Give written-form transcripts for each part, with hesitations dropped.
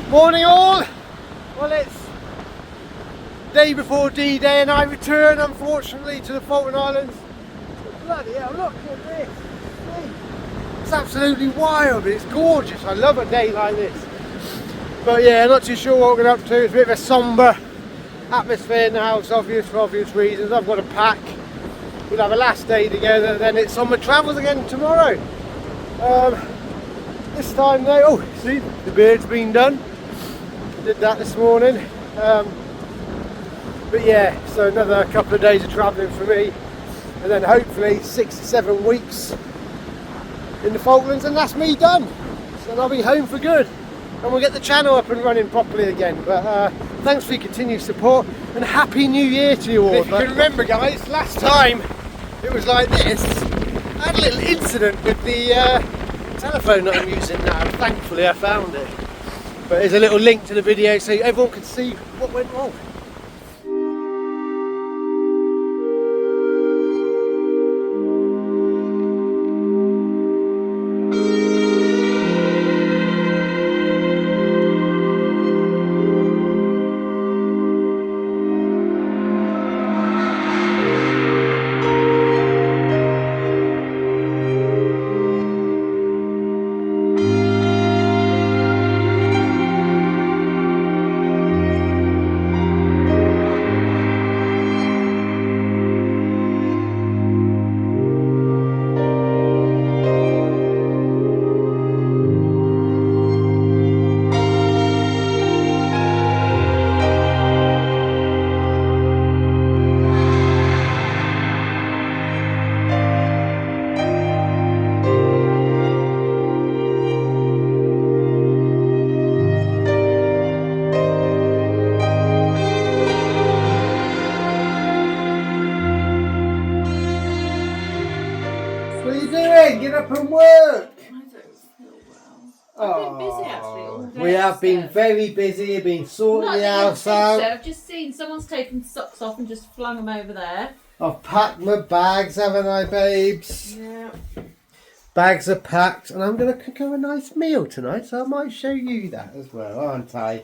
Morning all! Well, it's day before D-Day and I return unfortunately to the Falkland Islands. Bloody hell, look at this! See? It's absolutely wild, it's gorgeous. I love a day like this. But yeah, not too sure what we're going up to. It's a bit of a sombre atmosphere in the house, for obvious reasons. I've got to pack. We'll have a last day together, then it's on my travels again tomorrow. This time though, oh, see, the beard's been done. Did that this morning. But yeah, so another couple of days of travelling for me, and then hopefully 6 to 7 weeks in the Falklands, and that's me done. So I'll be home for good, and we'll get the channel up and running properly again. But thanks for your continued support, and Happy New Year to you all. If you can remember, guys, last time it was like this. I had a little incident with the telephone that I'm using now. Thankfully I found it. But there's a little link to the video so everyone can see what went wrong. What are you doing? Get up and work! I don't feel well. I've been busy actually all day. We have been very busy, been sorting the house out. I've just seen someone's taken socks off and just flung them over there. I've packed my bags, haven't I, babes? Yeah. Bags are packed, and I'm going to cook her a nice meal tonight, so I might show you that as well, aren't I?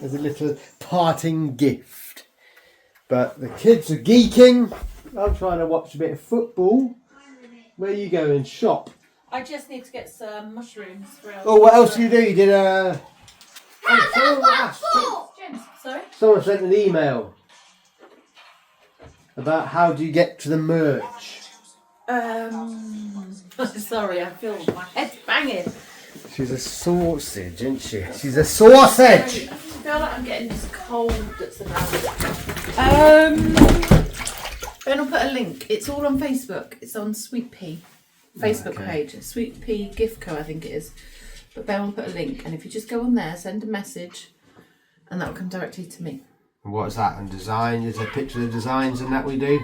As a little parting gift. But the kids are geeking. I'm trying to watch a bit of football. Where are you going? Shop? I just need to get some mushrooms for Oh, what else do you do? You did a... James, sorry? Someone sent an email about how do you get to the merch. Sorry, I feel my head's banging. She's a sausage, isn't she? She's a sausage! I feel like I'm getting this cold that's around. Ben will put a link. It's all on Facebook. It's on Sweet Pea Facebook page. Sweet Pea Gift Co, I think it is. But Ben will put a link, and if you just go on there, send a message, and that will come directly to me. What is that? And design? Is there a picture of designs and that we do?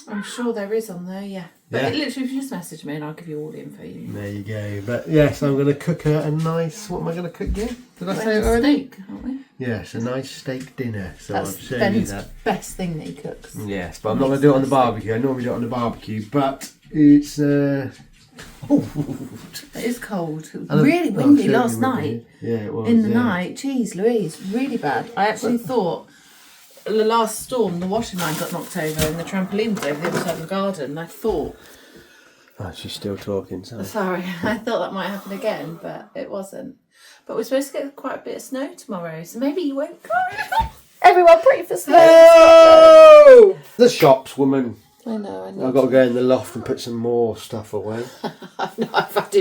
I'm sure there is on there, yeah. But Yeah. literally, if you just message me, and I'll give you all the info you need. There you go. But yes, I'm going to cook her a nice... What am I going to cook again? Did I say it already? Steak, aren't we? Yes, a nice steak dinner. So That's I'll show you Ben's that. best thing that he cooks. Yes, but I'm not going to do it on the barbecue. I normally do it on the barbecue, but it's... It is cold. It was And really I'll windy show you last with night. you. Yeah, it was. In the yeah. night. Jeez Louise, really bad. I actually thought the last storm, the washing line got knocked over and the trampoline was over the other side of the garden. I thought... Oh, she's still talking, sorry. Sorry, I thought that might happen again, but it wasn't. But we're supposed to get quite a bit of snow tomorrow, so maybe you won't go. Everyone pray for snow. Oh! The shops, woman. I know. I've got to go in the loft and put some more stuff away. I've had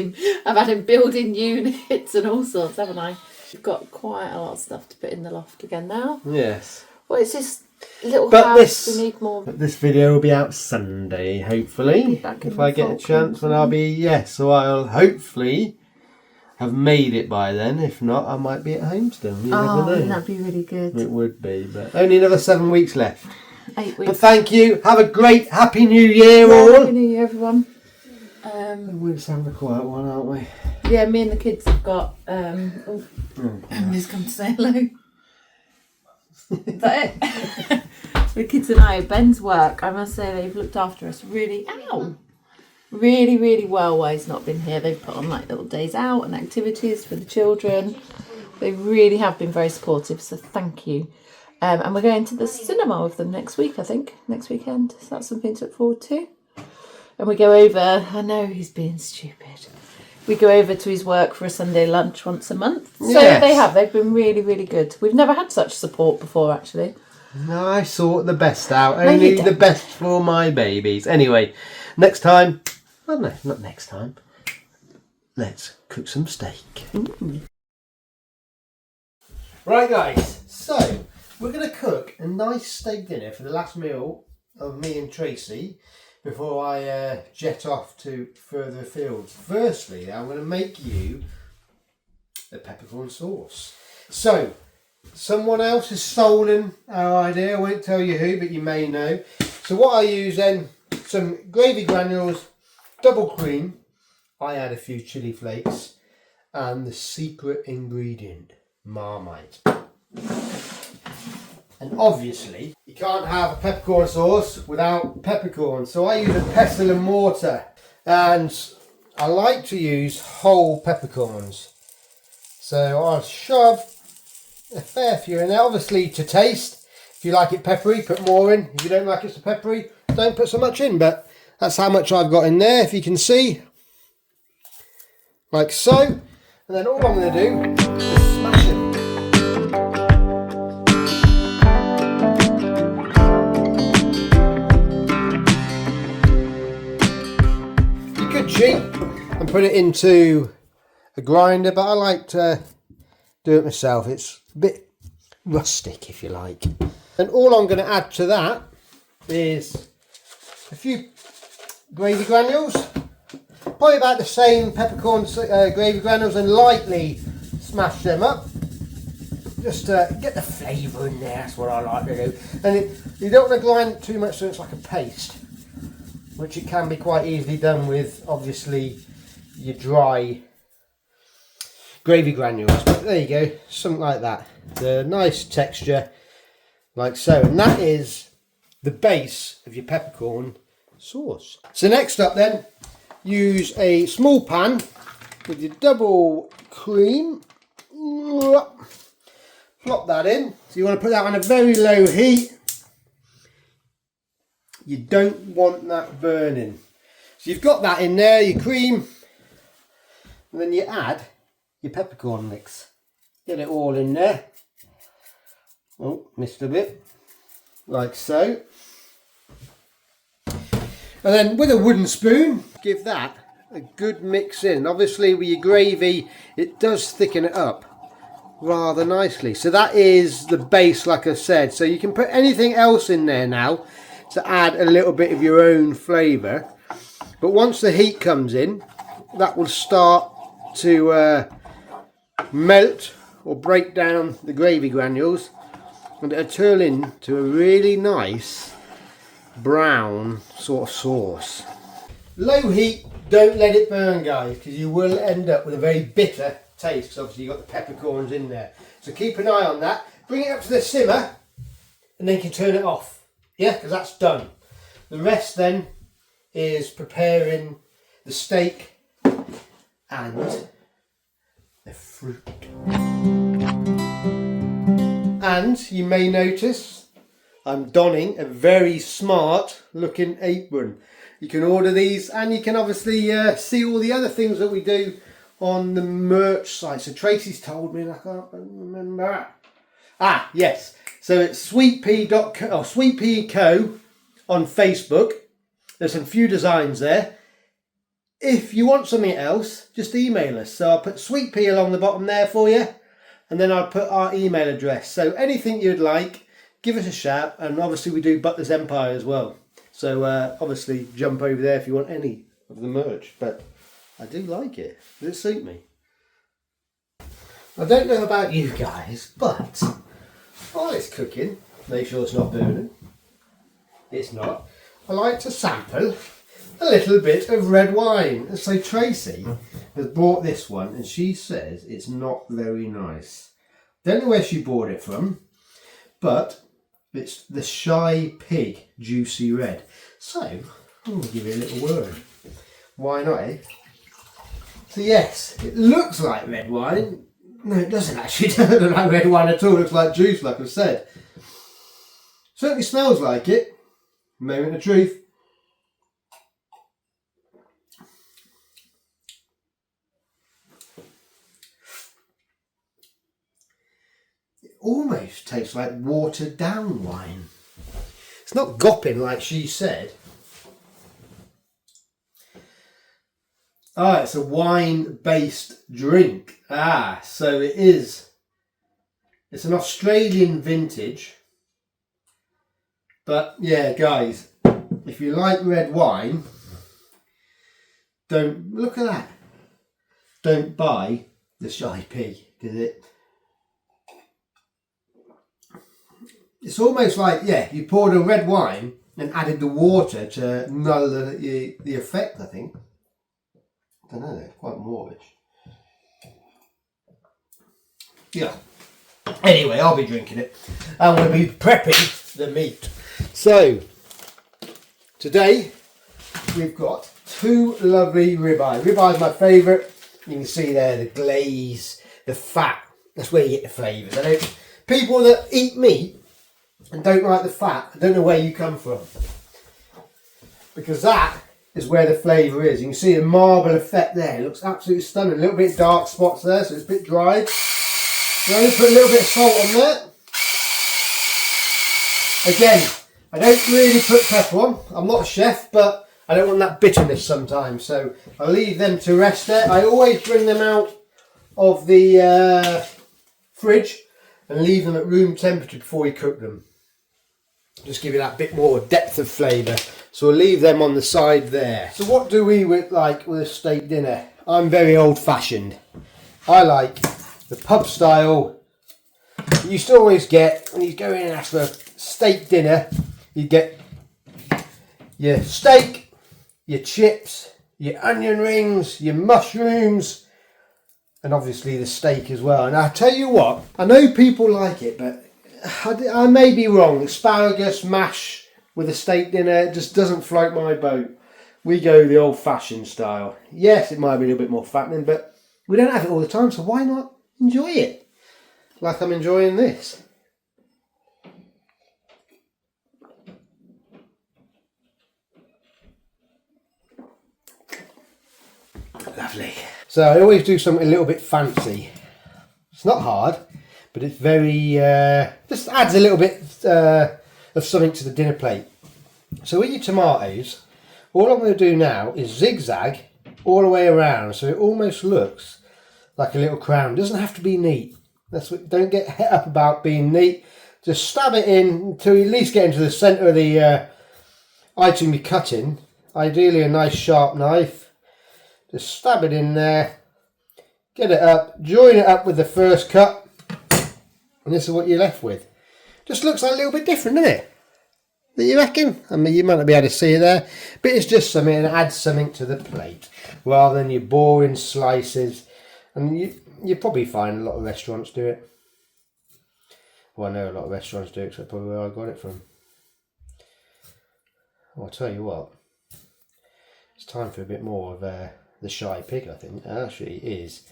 him building units and all sorts, haven't I? We've got quite a lot of stuff to put in the loft again now. Yes. Well, it's just little But house. We need more. This video will be out Sunday, hopefully. If I get a chance, when I'll be... Yes, so I'll hopefully have made it by then. If not, I might be at home still. You never know. That'd be really good. It would be, but only another 7 weeks left. 8 weeks. But thank you. Have a great Happy New Year, all. Happy New Year, everyone. We're just having a quiet one, aren't we? Yeah, me and the kids have got... Emily's come to say hello. Is that it? The kids and I, Ben's work, I must say they've looked after us really really well while he's not been here. They've put on like little days out and activities for the children. They really have been very supportive, so thank you. And we're going to the cinema with them next week, I think, next weekend. So that's something to look forward to. And we go over, I know he's being stupid. We go over to his work for a Sunday lunch once a month. So Yes. they've been really, really good. We've never had such support before, actually. No, I sort the best out. No, you Only the don't. best for my babies. Anyway, next time. Well, no, not next time. Let's cook some steak. Right, guys. So, we're going to cook a nice steak dinner for the last meal of me and Tracy before I jet off to further afield. Firstly, I'm going to make you a peppercorn sauce. So, someone else has stolen our idea. I won't tell you who, but you may know. So what I use then, some gravy granules, double cream. I add a few chili flakes and the secret ingredient, Marmite. And obviously, you can't have a peppercorn sauce without peppercorn. So I use a pestle and mortar. And I like to use whole peppercorns. So I'll shove a fair few in there, obviously to taste. If you like it peppery, put more in. If you don't like it so peppery, don't put so much in. But that's how much I've got in there, if you can see. Like so. And then all I'm going to do is smash it. You could cheat and put it into a grinder, but I like to do it myself. It's a bit rustic, if you like. And all I'm going to add to that is a few gravy granules, probably about the same peppercorn gravy granules, and lightly smash them up just to get the flavour in there. That's what I like to do. And you don't want to grind it too much so it's like a paste, which it can be quite easily done with obviously your dry gravy granules. But there you go, something like that. The nice texture, like so. And that is the base of your peppercorn sauce. So next up then, use a small pan with your double cream. Plop that in. So you want to put that on a very low heat. You don't want that burning. So you've got that in there, your cream, and then you add your peppercorn mix. Get it all in there. Oh, missed a bit. Like so. And then with a wooden spoon, give that a good mix in. Obviously with your gravy, it does thicken it up rather nicely. So that is the base, like I said. So you can put anything else in there now to add a little bit of your own flavour. But once the heat comes in, that will start to melt or break down the gravy granules, and it'll turn into a really nice brown sort of sauce. Low heat, don't let it burn, guys, because you will end up with a very bitter taste, because obviously you've got the peppercorns in there. So keep an eye on that. Bring it up to the simmer and then you can turn it off. Yeah, because that's done. The rest then is preparing the steak and the fruit. And you may notice I'm donning a very smart looking apron. You can order these, and you can obviously see all the other things that we do on the merch site. So Tracy's told me and I can't remember. Ah, yes. So it's sweetpea.co, or Sweet Pea Co on Facebook. There's some few designs there. If you want something else, just email us. So I'll put Sweet Pea along the bottom there for you, and then I'll put our email address. So anything you'd like, give us a shout. And obviously we do Butler's Empire as well. So obviously jump over there if you want any of the merch. But I do like it. Does it suit me? I don't know about you guys, but while it's cooking, make sure it's not burning. It's not. I like to sample a little bit of red wine. And so Tracy has bought this one, and she says it's not very nice. Don't know where she bought it from, but it's the Shy Pig Juicy Red. So I'm going to give it a little whirl. Why not, eh? So yes, it looks like red wine. No, it doesn't actually. It doesn't look like red wine at all. It looks like juice, like I said. Certainly smells like it. Moment of truth. It almost tastes like watered down wine. It's not gopping like she said. Ah, it's a wine-based drink. Ah, so it is. It's an Australian vintage. But yeah, guys, if you like red wine, don't look at that. Don't buy the Shy Pea, because it's almost like, yeah, you poured a red wine and added the water to null the effect, I think. I don't know, they're quite moorish. Yeah. Anyway, I'll be drinking it and we'll be prepping the meat. So, today we've got two lovely ribeye. Ribeye is my favourite. You can see there the glaze, the fat. That's where you get the flavours. People that eat meat and don't like the fat, I don't know where you come from. Because that is where the flavour is. You can see the marble effect there. It looks absolutely stunning. A little bit dark spots there, so it's a bit dry. I'm going to put a little bit of salt on there. Again, I don't really put pepper on. I'm not a chef, but I don't want that bitterness sometimes. So I'll leave them to rest there. I always bring them out of the fridge and leave them at room temperature before we cook them. Just give you that bit more depth of flavour. So we'll leave them on the side there. So what do we like with a steak dinner? I'm very old fashioned. I like the pub style. You used to always get, when you go in and ask for a steak dinner, you get your steak, your chips, your onion rings, your mushrooms, and obviously the steak as well. And I tell you what, I know people like it, but I may be wrong. Asparagus mash with a steak dinner just doesn't float my boat. We go the old-fashioned style. Yes, it might be a little bit more fattening, but we don't have it all the time, so why not enjoy it like I'm enjoying this? Lovely. So I always do something a little bit fancy. It's not hard, but it's very, just adds a little bit of something to the dinner plate. So with your tomatoes, all I'm going to do now is zigzag all the way around, so it almost looks like a little crown. It doesn't have to be neat. That's what, don't get hit up about being neat. Just stab it in until you at least get into the centre of the item you're cutting. Ideally a nice sharp knife. Just stab it in there, get it up, join it up with the first cut, and this is what you're left with. Just looks like a little bit different, doesn't it? Do you reckon? I mean, you might not be able to see it there, but it's just something that adds something to the plate, rather than your boring slices. And you probably find a lot of restaurants do it. Well, I know a lot of restaurants do it, so that's probably where I got it from. Well, I'll tell you what, it's time for a bit more of the Shy Pig, I think. It actually is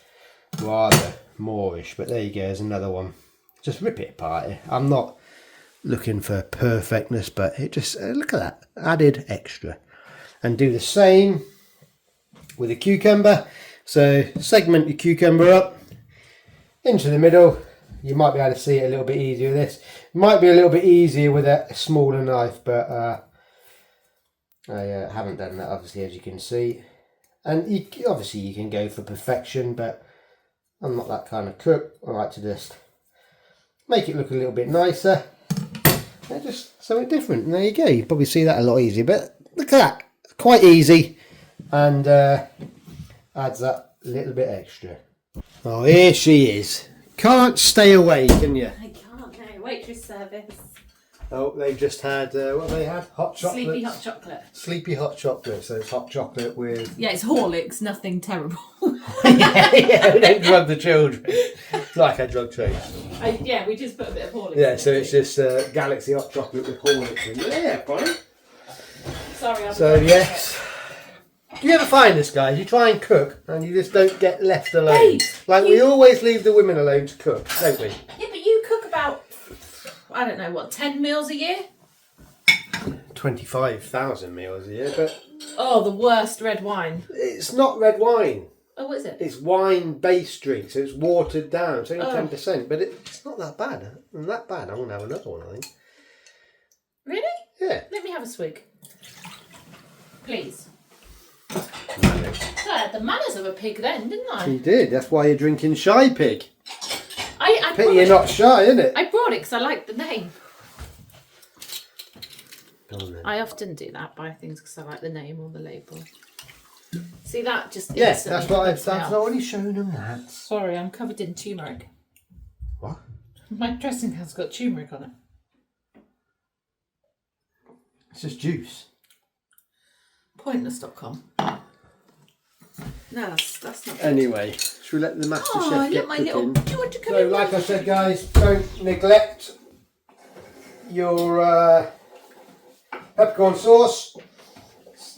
rather moorish, but there you go, there's another one. Just rip it apart. I'm not looking for perfectness, but it just, look at that, added extra. And do the same with a cucumber. So segment your cucumber up into the middle. You might be able to see it a little bit easier with this. It might be a little bit easier with a smaller knife, but I haven't done that, obviously, as you can see. And obviously you can go for perfection, but I'm not that kind of cook. I like to just make it look a little bit nicer. And just something different. And there you go. You probably see that a lot easier. But look at that. Quite easy. And adds that little bit extra. Oh, here she is. Can't stay away, can you? I can't, no. Waitress service. Oh, they've just had, what have they had? Hot chocolate. Sleepy hot chocolate. Sleepy hot chocolate. So it's hot chocolate with... Yeah, it's Horlicks, nothing terrible. yeah, we don't drug the children. Like I drug Trace. Yeah, we just put a bit of Horlicks. Yeah, so it's just Galaxy hot chocolate with Horlicks in. Yeah, fine. Sorry, I'm So yes, Do you ever find this, guys? You try and cook and you just don't get left alone. Babe, like we always leave the women alone to cook, don't we? Yeah, but you cook about, I don't know, what, 10 meals a year? 25,000 meals a year, but... Oh, the worst red wine. It's not red wine. Oh, what is it? It's wine-based drink, so it's watered down. It's only 10%, but it's not that bad. Not that bad. I'm going to have another one, I think. Really? Yeah. Let me have a swig. Please. No. I had the manners of a pig then, didn't I? You did. That's why you're drinking Shy Pig. I Pity you're not shy, isn't it? I brought it because I liked the name. Go on, then. I often do that, buy things because I like the name or the label. See that just Yes, instantly that's what I've puts me off. already shown them that. Sorry, I'm covered in turmeric. What? My dressing has got turmeric on it. It's just juice. Pointless.com. No, that's not good. Anyway, should we let the master chef look, get my cooking? little. Do you want to come So, in? like I said, guys, don't neglect your peppercorn sauce.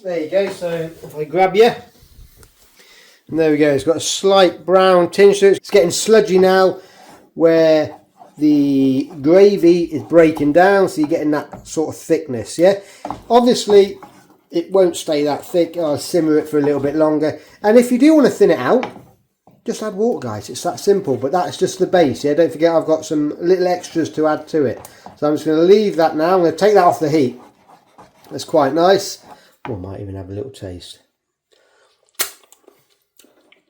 There you go. So, if I grab you, and there we go. It's got a slight brown tinge to it. It's getting sludgy now, where the gravy is breaking down, so you're getting that sort of thickness. Yeah, obviously it won't stay that thick. I'll simmer it for a little bit longer, and if you do want to thin it out, just add water, guys. It's that simple. But that's just the base. Yeah, don't forget I've got some little extras to add to it. So I'm just going to leave that now. I'm going to take that off the heat. That's quite nice. Oh, I might even have a little taste.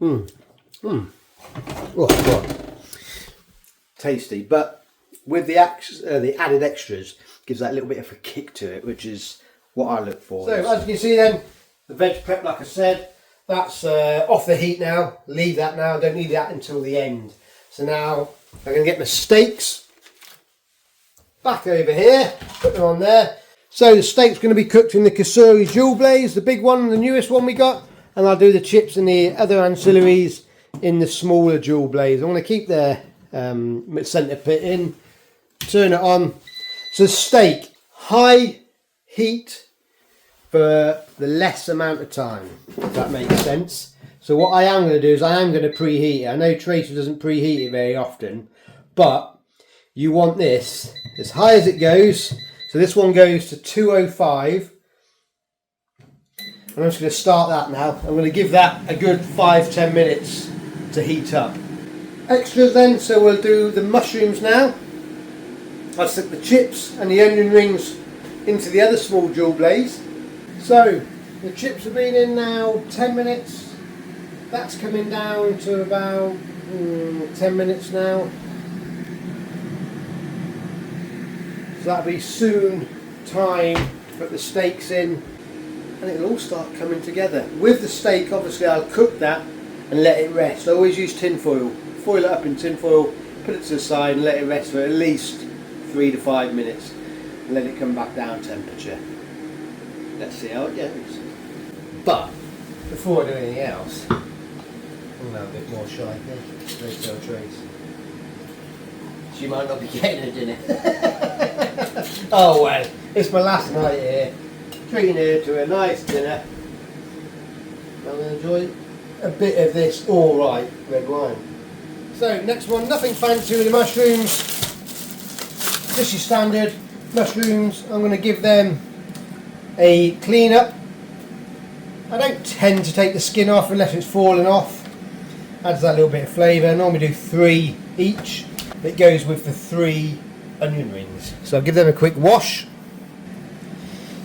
Oh, God. Tasty, but with the added extras, gives that little bit of a kick to it, which is what I look for. So as you can see then, the veg prep, like I said, that's off the heat now. Leave that now, don't need that until the end. So now I'm going to get my steaks back over here, put them on there. So the steak's going to be cooked in the Kasuri dual blaze, the big one, the newest one we got, and I'll do the chips and the other ancillaries in the smaller dual blaze. I want to keep the centre pit in, turn it on. So steak, high heat for the less amount of time, if that makes sense. So what I am going to do is I am going to preheat it. I know Tracer doesn't preheat it very often, but you want this as high as it goes. So this one goes to 205. I'm just going to start that now. I'm going to give that a good 5-10 minutes to heat up. Extras then, so we'll do the mushrooms now. I'll stick the chips and the onion rings into the other small dual blaze. So the chips have been in now 10 minutes. That's coming down to about 10 minutes now. So that'll be soon time to put the steaks in, and it'll all start coming together. With the steak, obviously I'll cook that and let it rest. I always use tin foil. Foil it up in tin foil, put it to the side and let it rest for at least 3 to 5 minutes. And let it come back down temperature. Let's see how it goes. But before I do anything else, I'm going to have a bit more shy here. Straight to our trays. She might not be getting her dinner. Oh well, it's my last night here. Treating her to a nice dinner. I'm going to enjoy a bit of this alright red wine. So next one, nothing fancy with the mushrooms. Just your standard mushrooms. I'm going to give them a clean up. I don't tend to take the skin off unless it's fallen off. Adds that little bit of flavour. I normally do 3 each. It goes with the 3 onion rings. So I'll give them a quick wash.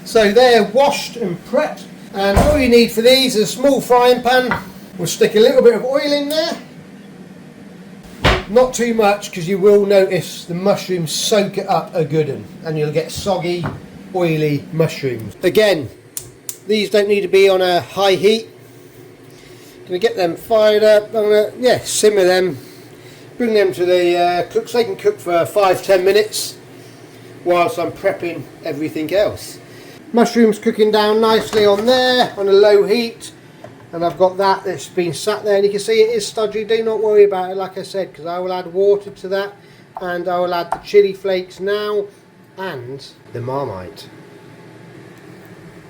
So they're washed and prepped. And all you need for these is a small frying pan. We'll stick a little bit of oil in there. Not too much, because you will notice the mushrooms soak it up a good one. And you'll get soggy, oily mushrooms. Again, these don't need to be on a high heat. Gonna get them fired up. I'm gonna simmer them. Bring them to the cook so they can cook for 5-10 minutes whilst I'm prepping everything else. Mushrooms cooking down nicely on there on a low heat, and I've got that's been sat there, and you can see it is stodgy. Do not worry about it, like I said, because I will add water to that, and I will add the chili flakes now and the Marmite.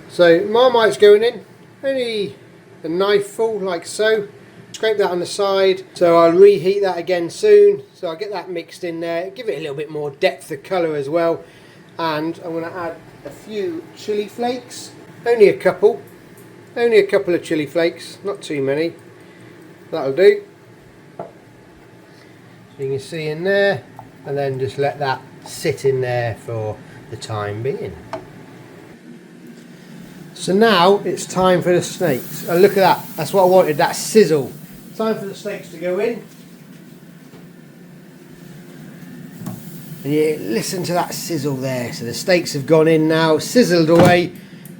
So Marmite's going in. only a knifeful like so. Scrape that on the side, so I'll reheat that again soon, so I'll get that mixed in there, give it a little bit more depth of colour as well. And I'm going to add a few chilli flakes, only a couple of chilli flakes, not too many, that'll do. So you can see in there, and then just let that sit in there for the time being. So now it's time for the snakes. Oh, look at that, that's what I wanted, that sizzle. Time for the steaks to go in. And you listen to that sizzle there. So the steaks have gone in now, sizzled away,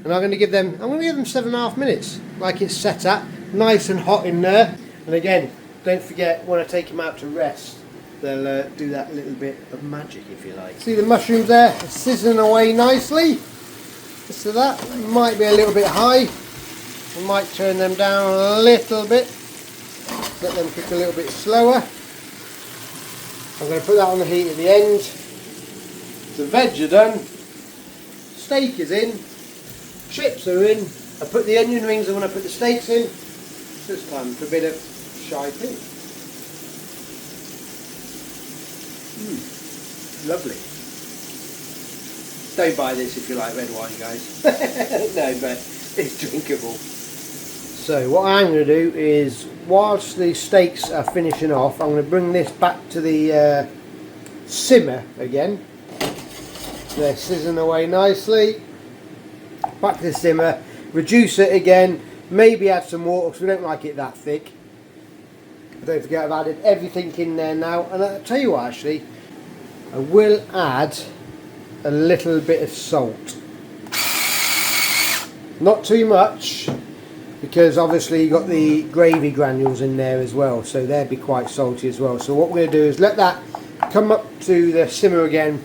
and I'm going to give them 7.5 minutes, like it's set at, nice and hot in there. And again, don't forget when I take them out to rest, they'll do that little bit of magic, if you like. See the mushrooms there, it's sizzling away nicely. So that might be a little bit high. I might turn them down a little bit. Let them cook a little bit slower. I'm going to put that on the heat at the end. The veg are done. Steak is in. Chips are in. I put the onion rings and when I put the steaks in, it's time for a bit of shy pea. Lovely. Don't buy this if you like red wine, guys. No, but it's drinkable. So what I'm going to do is, whilst the steaks are finishing off, I'm going to bring this back to the simmer again. They're sizzling away nicely. Back to the simmer. Reduce it again. Maybe add some water because we don't like it that thick. Don't forget I've added everything in there now. And I'll tell you what, actually, I will add a little bit of salt. Not too much, because obviously you've got the gravy granules in there as well, so they'll be quite salty as well. So what we're going to do is let that come up to the simmer again,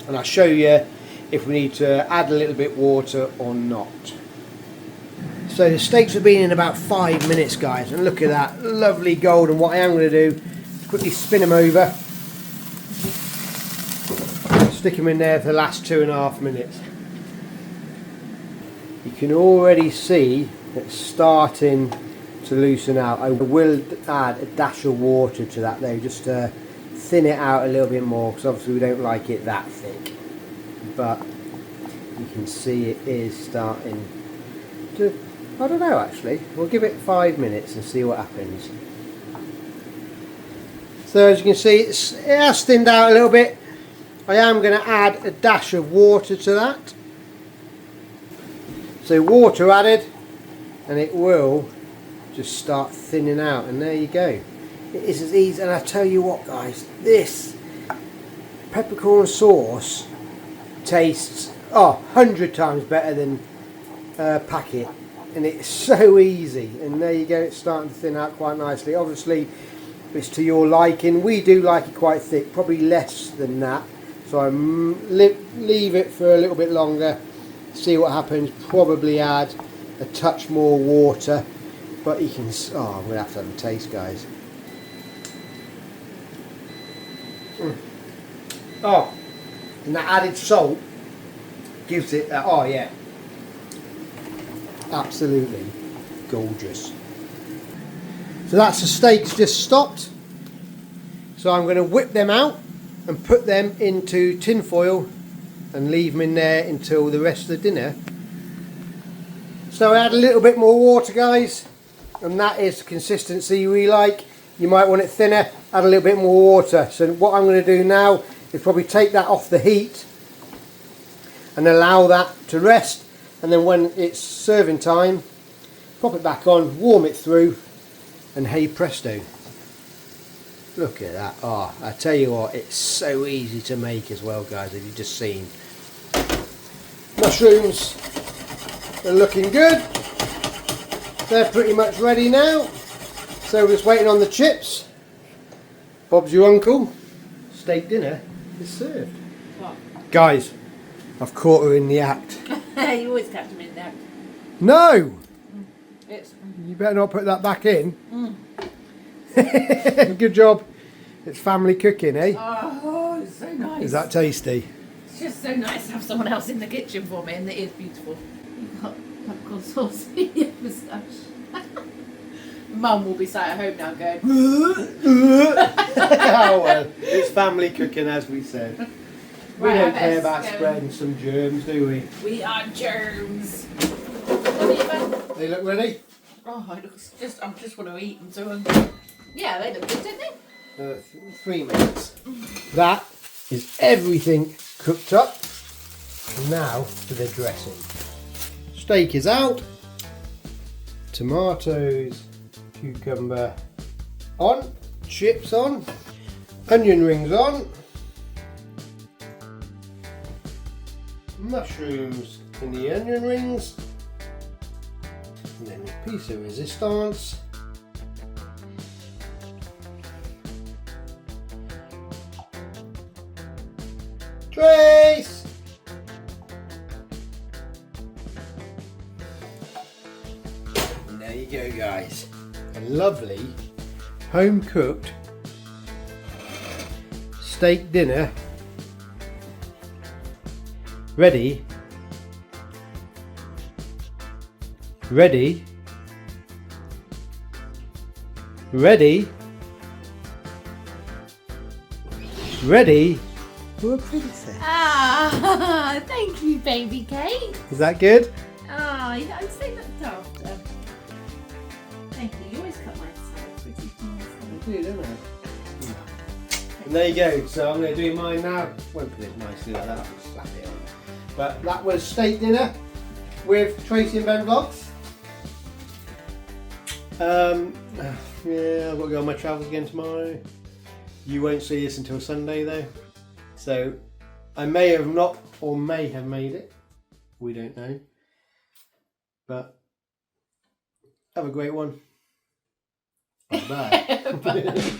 and I'll show you if we need to add a little bit water or not. So the steaks have been in about 5 minutes, guys, and look at that, lovely golden. What I am going to do is quickly spin them over, stick them in there for the last 2.5 minutes. You can already see it's starting to loosen out. I will add a dash of water to that though, just to thin it out a little bit more, because obviously we don't like it that thick. But you can see it is starting to, I don't know actually, we'll give it 5 minutes and see what happens. So as you can see, it has thinned out a little bit. I am going to add a dash of water to that. So water added, and it will just start thinning out, and there you go. It is as easy, and I tell you what, guys, this peppercorn sauce tastes 100 times better than packet, and it's so easy. And there you go, it's starting to thin out quite nicely. Obviously it's to your liking. We do like it quite thick, probably less than that, so I leave it for a little bit longer, see what happens. Probably add a touch more water, but you can, I'm going to have a taste, guys. And that added salt gives it that, yeah, absolutely gorgeous. So that's the steaks just stopped, so I'm going to whip them out and put them into tin foil and leave them in there until the rest of the dinner. So I add a little bit more water, guys, and that is the consistency we like. You might want it thinner, add a little bit more water. So what I'm going to do now is probably take that off the heat and allow that to rest, and then when it's serving time, pop it back on, warm it through, and hey presto. Look at that. I tell you what, it's so easy to make as well, guys, as you've just seen. Mushrooms are looking good. They're pretty much ready now. So we're just waiting on the chips. Bob's your uncle. Steak dinner is served. What? Guys, I've caught her in the act. You always catch them in there. No! It's... You better not put that back in. Good job. It's family cooking, eh? Oh, it's so nice. Is that tasty? It's just so nice to have someone else in the kitchen for me, and it is beautiful. You've got peppercorn peppercorn sauce in your moustache. Mum will be sat at home now going. Oh well, it's family cooking as we said. We Right, don't I care better about go. spreading some germs, do we? We are germs. What are you about? They look ready? Oh, I just want to eat them so hungry. Yeah, they look good, don't they? 3 minutes. That is everything cooked up. Now for the dressing. Steak is out. Tomatoes, cucumber on. Chips on. Onion rings on. Mushrooms in the onion rings. And then a piece of resistance. Trace! And there you go, guys. A lovely home cooked steak dinner ready for a princess. Ah, thank you, baby Kate. Is that good? Ah, I'm so looked after. Thank you. You always cut my side pretty I do, don't I? And there you go. So I'm going to do mine now. Won't put it nicely like that. I'll just slap it on. But that was steak dinner with Tracy and Ben vlogs. Yeah, I've got to go on my travels again tomorrow. You won't see this until Sunday though. So I may have not or may have made it. We don't know. But have a great one. Bye. Bye.